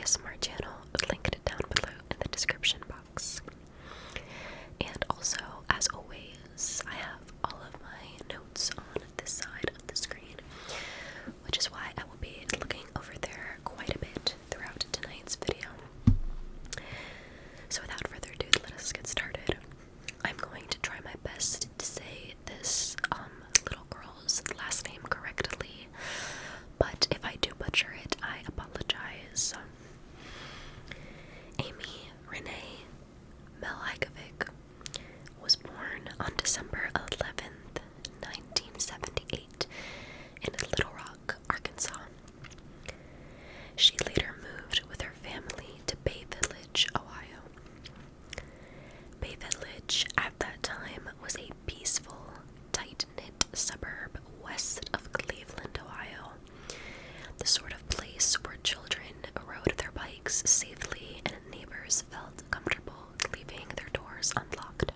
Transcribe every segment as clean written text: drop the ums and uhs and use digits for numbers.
ASMR channel, linked down below in the description box. And also, as always, I have all of my notes on this side of the screen, which is why I will be looking over there quite a bit throughout tonight's video. So without further ado, let us get started. I'm going to try my best to say this little girl's last name correctly, but if I do butcher it, I apologize. Amy Renee Mihaljevic was born on December 11th, 1978 in Little Rock, Arkansas. She later moved with her family to Bay Village, Ohio. Bay Village at that time was a peaceful, tight-knit suburb west of Cleveland, Ohio. The sort of place where children rode their bikes safely and neighbors felt comfortable leaving their doors unlocked.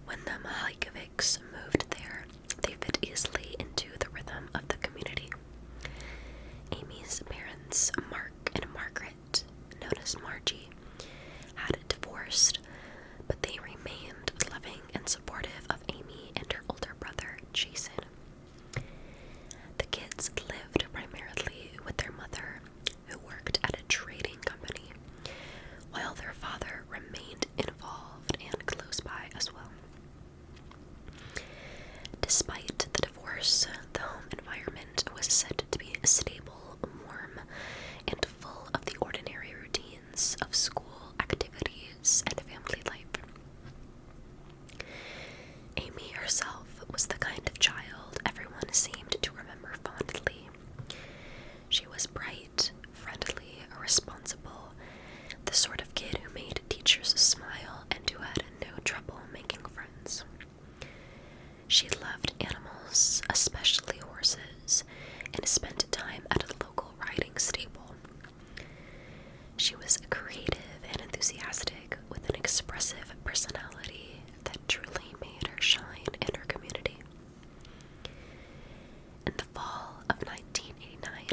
When the Mihaljevics moved there, they fit easily into the rhythm of the community. Amy's parents, Mark and Margaret, known as Margie, had divorced, but they remained loving and supportive of Amy and her older brother, Jason. The kids lived primarily with their mother, who worked at a trading company, while their father remained involved and close by as well. Despite the divorce, the home environment was said to be stable, warm, and full of the ordinary routines of school activities and family life. Amy herself was the kind of child everyone seemed to remember fondly. She was bright, friendly, responsible, the sort of kid who made teachers smile and who had no trouble making friends. She loved animals, especially horses, and spent time at a local riding stable. She was creative and enthusiastic, with an expressive personality that truly made her shine in her community. In the fall of 1989,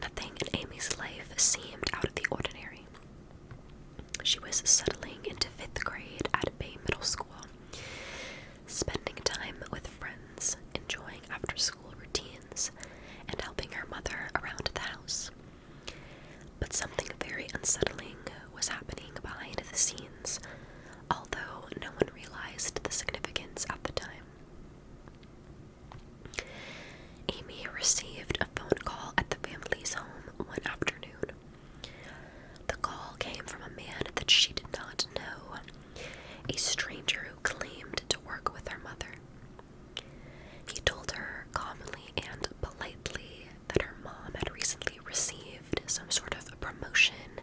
nothing in Amy's life seemed out of the ordinary. She was settling into 5th grade at Bay Middle School, spending time with friends, enjoying after-school routines, and helping her mother around the house. But something very unsettling was happening behind the scenes, although no one realized the significance at the time. Amy received a phone call at the family's home one afternoon. The call came from a man that she did not know, a stranger who claimed to work with her mother. He told her calmly and politely that her mom had recently received some sort of promotion,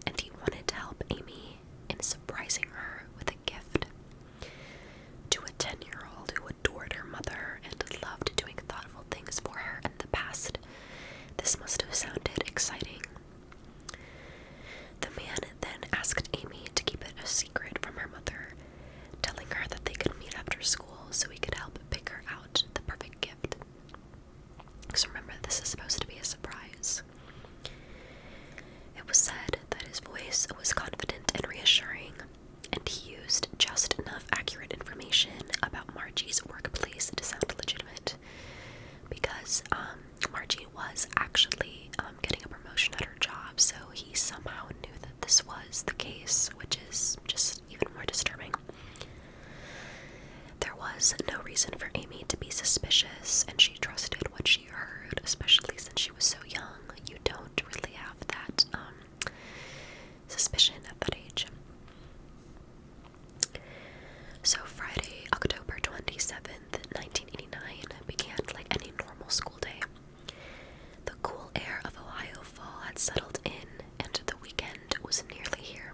and he wanted to help Amy in surprising her with a gift. To a 10-year-old who adored her mother and loved doing thoughtful things for her in the past, this must have sounded exciting. The man then asked Amy to keep it a secret from her mother, telling her that they could meet after school so he could help pick her out the perfect gift. Because remember, this is supposed to be a surprise. It was said that his voice was confident and reassuring, and he used just enough accurate information about Margie's workplace to sound legitimate, because Margie was actually getting a promotion at her job, so he somehow knew that this was the case, which is just even more disturbing. There was no reason for Amy to be suspicious, and she trusted what she heard, especially since she was so young. You don't really have that suspicion at that age. So Friday, October 27th, 1989 began like any normal school day. The cool air of Ohio fall had settled in, and the weekend was nearly here.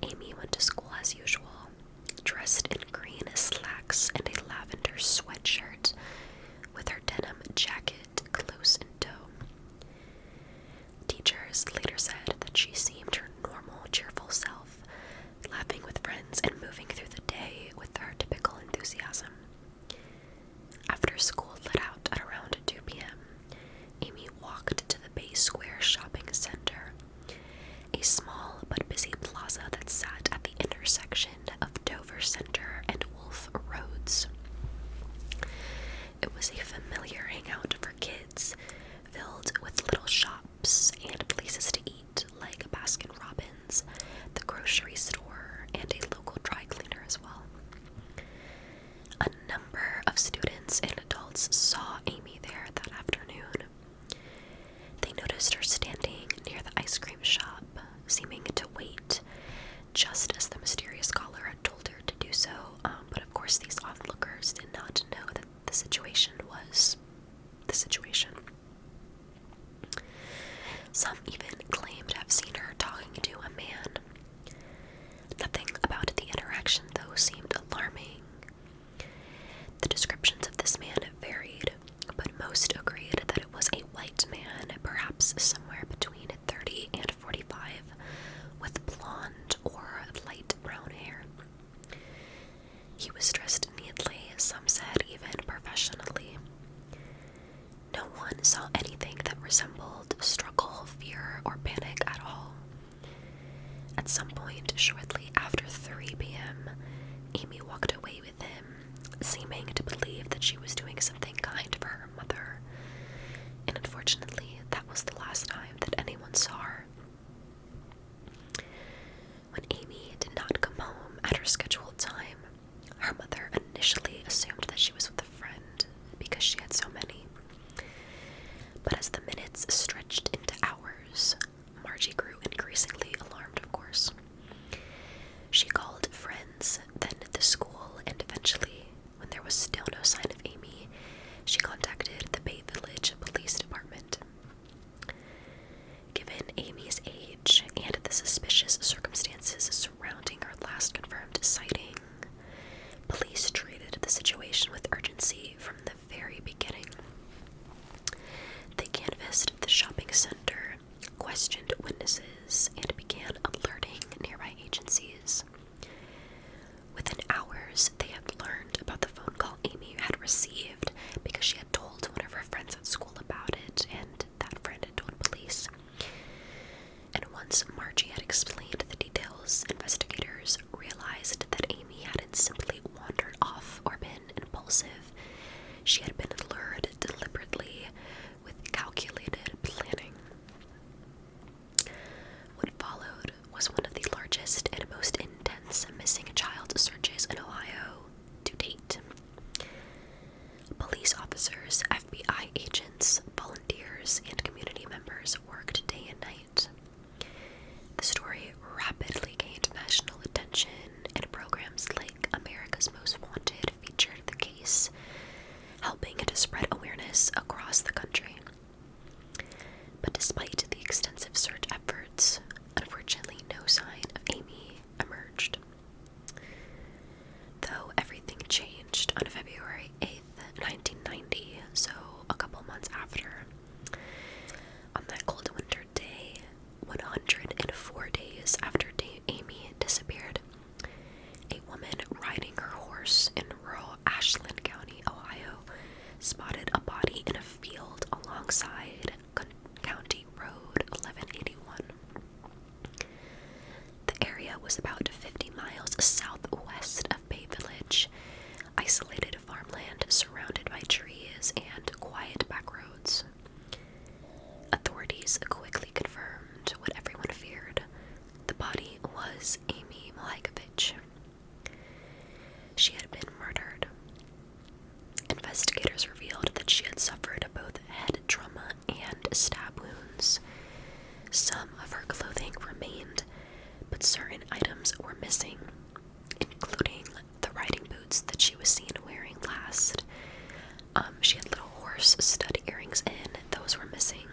Amy went to school as usual, dressed in green slacks and a lavender sweatshirt, with her denim jacket close in tow. Teachers later said that she seemed her normal, cheerful self, laughing with friends and moving through the day with her typical enthusiasm. After school let out at around 2 p.m., Amy walked to the Some even claim to have seen her talking to a man. Nothing about the interaction, though, seemed alarming. The descriptions of this man varied, but most agreed that it was a white man, perhaps somewhere between 30 and 45, with blonde or light brown hair. He was dressed neatly, some said even professionally. No one saw anything that resembled struggle, fear, or panic at all. At some point, shortly after 3 p.m., Amy walked away with him, seeming to believe that she was doing something kind for her mother, and unfortunately, that was the last time that anyone saw her. When Amy did not come home at her scheduled time, her mother initially assumed that she was with a friend because she had so many. But as the minutes stretched into hours, Margie grew increasingly alarmed, of course. She called friends, then the school, and eventually, when there was still no sign of Amy, she contacted the Bay Village Police Department. Given Amy's age and the suspicious circumstances surrounding her last confirmed sighting, police treated the situation with urgency from the very beginning. They canvassed the shopping center, questioned witnesses, and began alerting nearby agencies. Within hours, they had learned about the phone call Amy had received because she had told one of her friends at school about it, and that friend had told police. And once Margie had explained the details, investigators realized that Amy hadn't simply wandered off or been impulsive. She had been lured deliberately with calculated planning. What followed was one of the largest and most intense missing child searches in Ohio to date. Police officers, FBI agents, volunteers, and community members worked day and night. The story rapidly gained national attention, and programs like America's Most Wanted featured the case, helping to spread awareness across the country. But despite the extensive search efforts, unfortunately no sign of Amy emerged. Though everything changed on February 8th, 1990, so a couple months after. On that cold winter day, 104 days after Amy disappeared, a woman riding her horse in rural Ashland County, Ohio, spotted a body in a field alongside County Road 1181. The area was about 50 miles southwest of Bay Village, isolated farmland surrounded by trees and quiet back roads. Authorities quickly confirmed what everyone feared. The body was Amy Mihaljevic. She had been murdered. Investigators revealed that she had suffered both head trauma and stab wounds. Some of her clothing remained, but certain items were missing, including the riding boots that she was seen wearing last. She had little horse stud earrings in, those were missing,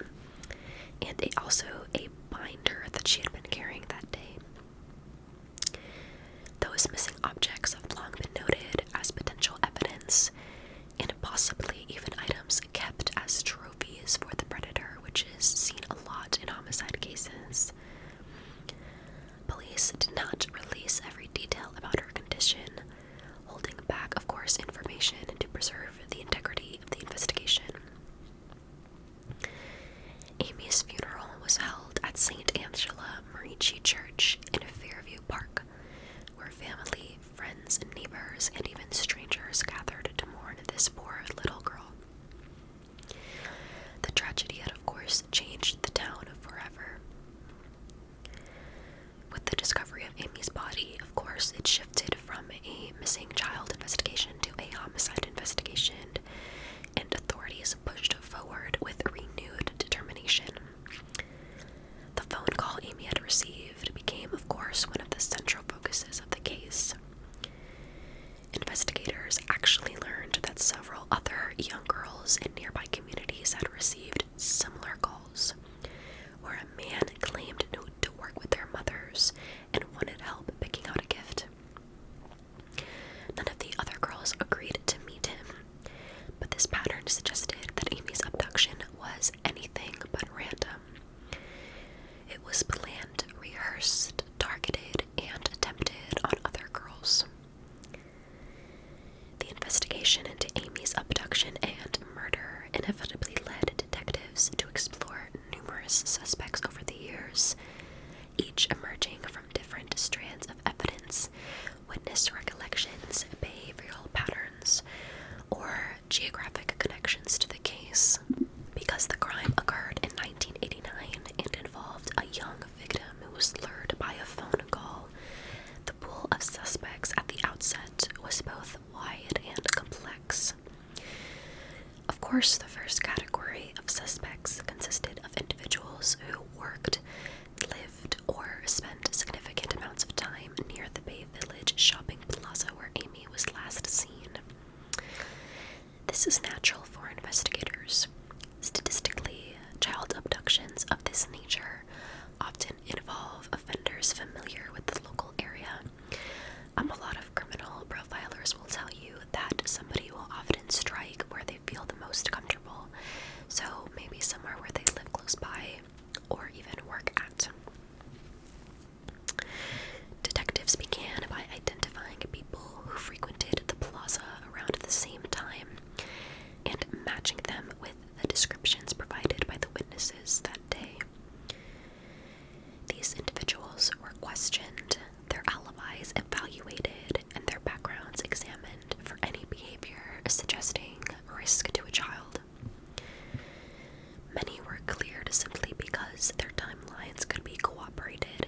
and also a binder that she had been carrying that day. Those missing objects have long been noted as potential evidence, and possibly even items kept as trophies for the predator, which is seen a lot in homicide cases. Police did not release every detail about her condition, holding back, of course, information to preserve the integrity of the investigation. Amy's funeral was held at St. Angela Marici Church in Fairview Park, where family, friends, and neighbors, and even strangers gathered to mourn this poor little girl. The tragedy had, of course, changed the town forever. With the discovery of Amy's body, of course, it shifted from a missing child investigation to a homicide investigation, and authorities pushed forward with renewed determination. The phone call Amy had received became, of course, one of the central focuses of the case. Investigators actually learned that several other young girls in nearby communities had received similar calls. numerous suspects over the years, each emerging from different strands of evidence, witness recollections, behavioral patterns, or geographic connections to the case. Because the crime occurred in 1989 and involved a young victim who was lured by a phone call, the pool of suspects at the outset was both wide and complex. Of course, the first category of suspects consisted of individuals who worked, lived, or spent significant amounts of time near the Bay Village shopping plaza where Amy was last seen. This is natural for investigators. Statistically, child abductions of this nature often involve offenders familiar with the local area. A lot of criminal profilers will tell you that somebody will often strike where they feel the most comfortable, so maybe somewhere where they live close by or even work at. Detectives began by identifying people who frequented the plaza around the same time and matching them with the descriptions provided by the witnesses that day. These individuals were questioned, their alibis evaluated, and their backgrounds examined for any behavior suggesting risk to a child. Many were cleared simply because their timelines could be cooperated,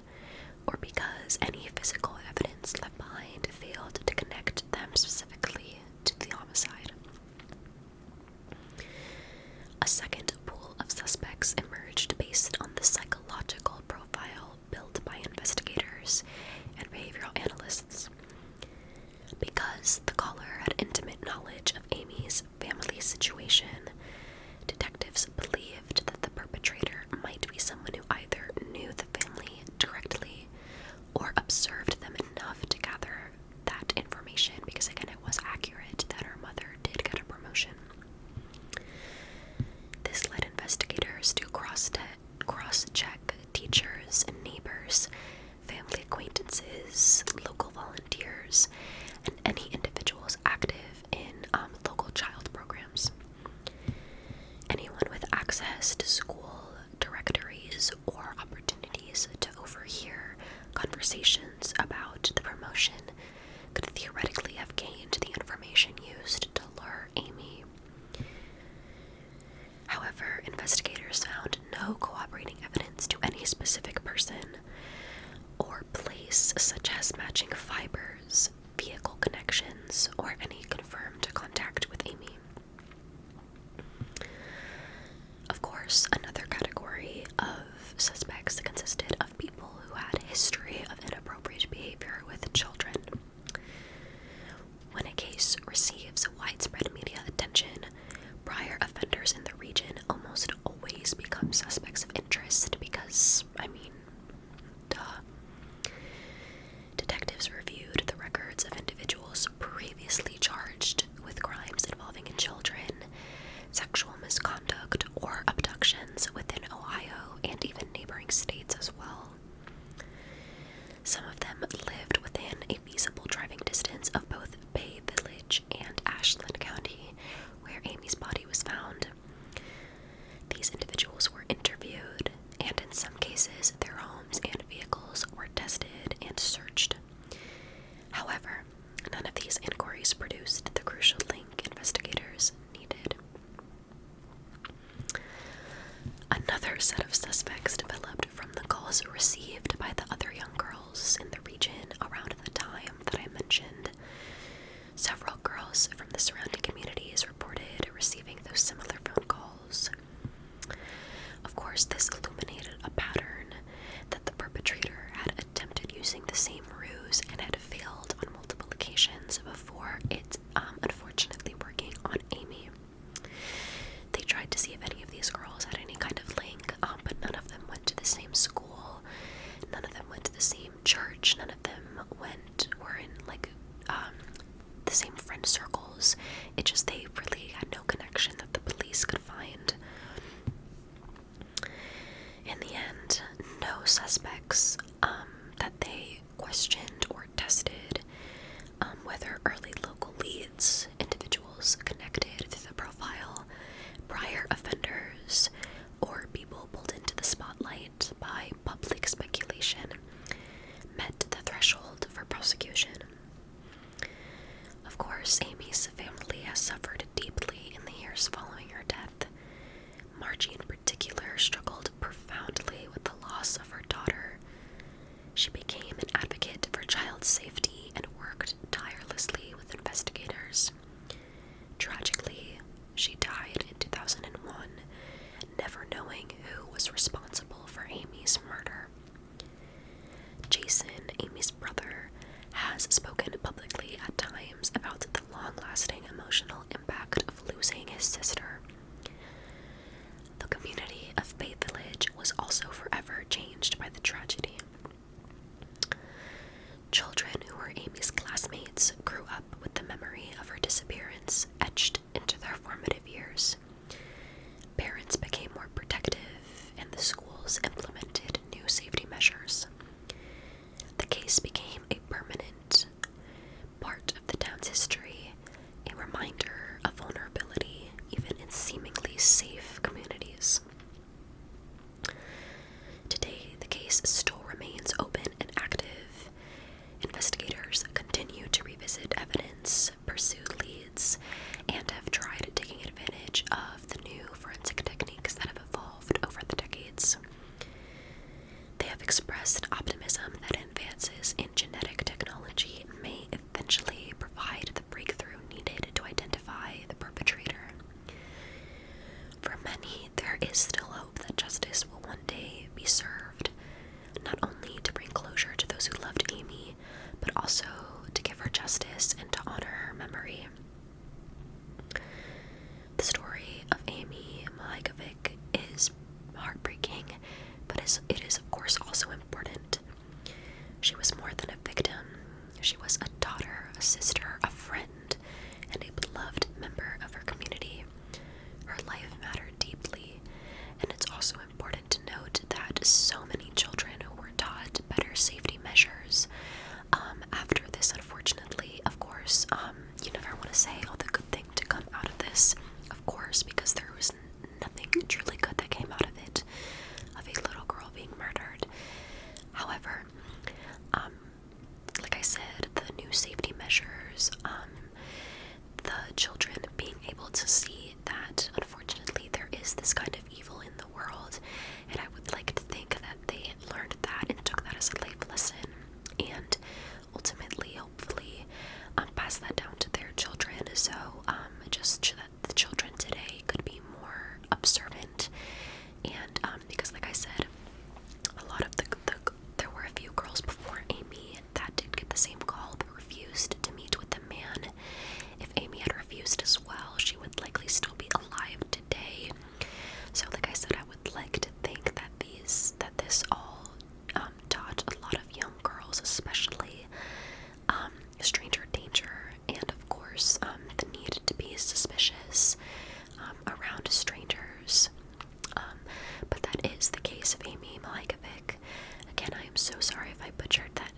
or because any physical evidence left behind failed to connect them specifically to the homicide. A second pool of suspects emerged based on the psychological profile built by investigators and behavioral analysts. Because the caller had intimate knowledge of Amy's family situation, detectives believed that the perpetrator might be someone who either knew the family directly or observed them enough to gather that information, because again, it was accurate that her mother did get a promotion. This led investigators to cross-check teachers and neighbors, family acquaintances, local volunteers, and any individuals active in local child programs. Anyone with access to school directories or opportunities to overhear conversations about the promotion could theoretically have gained the information used to lure Amy. However, investigators found no cooperating evidence to any specific person or place, such as matching fibers, vehicle connections, or any confirmed contact with Amy. Of course, another category of suspects consisted of people who had a history of inappropriate behavior with children. When a case receives widespread media attention, prior offenders in the region almost always become suspects of interest because, duh. Detectives reviewed the records of individuals previously charged with crimes involving children, sexual misconduct, or abductions within Ohio and even neighboring states as well. Some of them lived within a feasible driving distance of both Bay Village and Ashland County, where Amy's body was found. These individuals were interviewed, and in some cases, their homes and vehicles were tested and searched. However, none of these inquiries produced the crucial link investigators needed. Another set of suspects developed from the calls received by the other young girls in the region around the time that I mentioned. Several girls from the surrounding communities reported receiving those similar phone calls. Of course, this illuminated a pattern that the perpetrator had attempted using the same ruse and had failed on multiple occasions before it unfortunately working on Amy. They tried to see if any of these girls had any kind of link, but none of them went to the same school, none of them went to the same church, none of them were in the same friend circles. It just, they really had no connection that the police could find. In the end, no suspects that they questioned or tested, whether early local leads, individuals connected through the profile, prior offenders, or people pulled into this child's safety and worked tirelessly with investigators. Tragically, she died in 2001, never knowing who was responsible for Amy's murder. Jason, Amy's brother, has spoken publicly at times about the long-lasting emotional impact of losing his sister. The community of Bay Village was also forever changed by the tragedy. Children who were Amy's classmates grew up with the memory of her disappearance etched into their formative years. Parents became more protective, and the schools implemented new safety measures. The case became a permanent part of the town's history, a reminder of vulnerability even in seemingly safe communities. Today, the case still remains open and active. Investigators continue to revisit evidence, pursue leads, and have tried taking advantage of the new forensic techniques that have evolved over the decades. They have expressed optimism that advances in genetic technology may eventually provide the breakthrough needed to identify the perpetrator. For many, there is still hope that justice will one day be served, not only to bring closure to those who loved Amy, but also to give her justice and to honor her memory. The story of Amy Mihaljevic is heartbreaking, but it is of course also important. She was more than a victim. She was a daughter, a sister, a friend, and a beloved member of her community. Her life mattered deeply, and it's also important to note that so many children were taught better safety measures after this, unfortunately. Of course, you never want to say, oh, the good thing to come out of this, of course, because there was nothing truly good that came out of it, of a little girl being murdered. However, like I said, the new safety measures, the children being able to see that, unfortunately, there is this kind of evil in the world, and I would like to think that they learned that and took that as a life lesson, and ultimately, hopefully, pass that down to their children, so just so that the children today could be more observant, and because, like I said, a lot of there were a few girls before Amy that did get the same call but refused to meet with the man. If Amy had refused as well, she would likely still be alive today. So, like I said, I would like to think that this all taught a lot of young girls, especially, stranger danger, and of course, the need to be suspicious around strangers. But that is the case of Amy Mihaljevic. Again, I am so sorry if I butchered that